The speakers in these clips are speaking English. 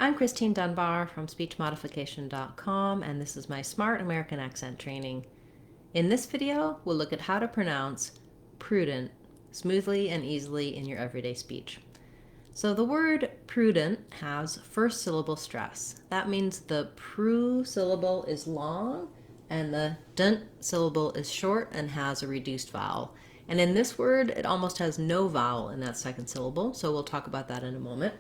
I'm Christine Dunbar from speechmodification.com, and this is my Smart American Accent training. In this video, we'll look at how to pronounce prudent smoothly and easily in your everyday speech. So the word prudent has first syllable stress. That means the pru syllable is long and the dent syllable is short and has a reduced vowel. And in this word, it almost has no vowel in that second syllable, so we'll talk about that in a moment.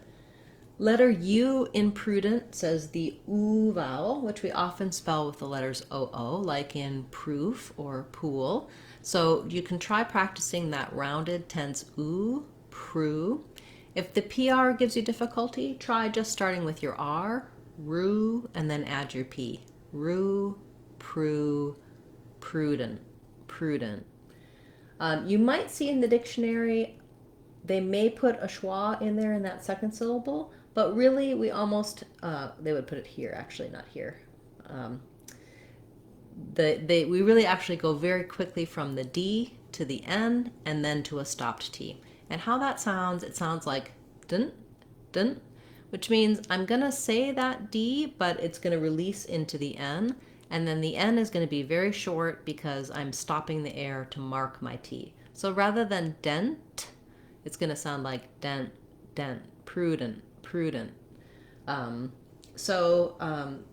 Letter U in prudent says the oo vowel, which we often spell with the letters oo, like in proof or pool. So you can try practicing that rounded tense oo, pru. If the PR gives you difficulty, try just starting with your R, ru, and then add your P. Ru, pru, prudent, prudent. You might see in the dictionary they may put a schwa in there in that second syllable, but really we almost, they would put it here, actually, not here. We really actually go very quickly from the D to the N and then to a stopped T. And how that sounds, it sounds like dun, dun, which means I'm going to say that D, but it's going to release into the N. And then the N is going to be very short because I'm stopping the air to mark my T. So rather than dent, it's going to sound like dent, dent, prudent, prudent.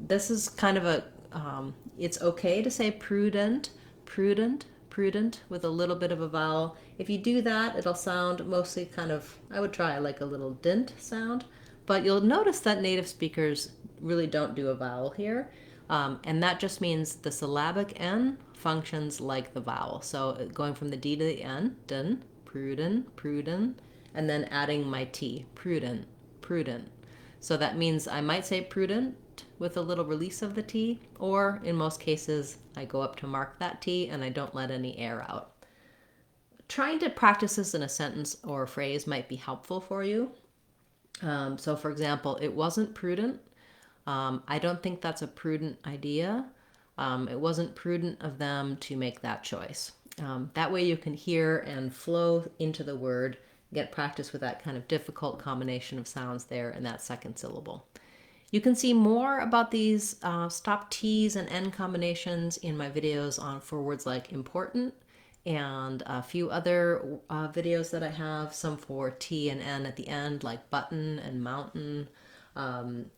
This is kind of a, it's okay to say prudent, prudent, prudent with a little bit of a vowel. If you do that, it'll sound mostly kind of, I would try like a little dent sound, but you'll notice that native speakers really don't do a vowel here. And that just means the syllabic N functions like the vowel. So going from the D to the N, dun, prudent, prudent, and then adding my T, prudent, prudent. So that means I might say prudent with a little release of the T, or in most cases, I go up to mark that T and I don't let any air out. Trying to practice this in a sentence or a phrase might be helpful for you. So for example, it wasn't prudent. I don't think that's a prudent idea. It wasn't prudent of them to make that choice. That way you can hear and flow into the word, get practice with that kind of difficult combination of sounds there in that second syllable. You can see more about these stop T's and N combinations in my videos for words like important and a few other videos that I have, some for T and N at the end like button and mountain.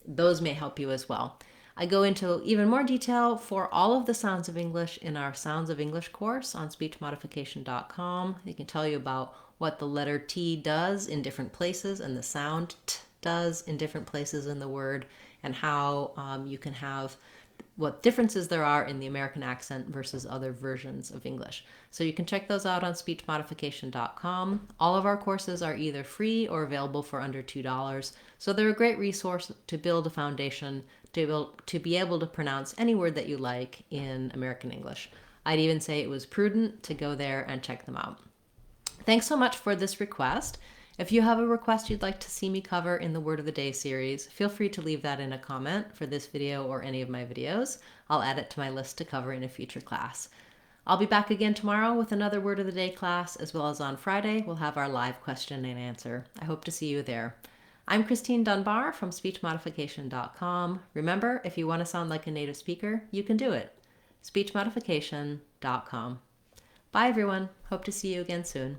Those may help you as well. I go into even more detail for all of the sounds of English in our Sounds of English course on speechmodification.com. It can tell you about what the letter T does in different places and the sound T does in different places in the word, and how you can have what differences there are in the American accent versus other versions of English. So you can check those out on speechmodification.com. All of our courses are either free or available for under $2. So they're a great resource to build a foundation to be able to pronounce any word that you like in American English. I'd even say it was prudent to go there and check them out. Thanks so much for this request. If you have a request you'd like to see me cover in the Word of the Day series, feel free to leave that in a comment for this video or any of my videos. I'll add it to my list to cover in a future class. I'll be back again tomorrow with another Word of the Day class, as well as on Friday we'll have our live question and answer. I hope to see you there. I'm Christine Dunbar from speechmodification.com. Remember, if you want to sound like a native speaker, you can do it. speechmodification.com. Bye everyone. Hope to see you again soon.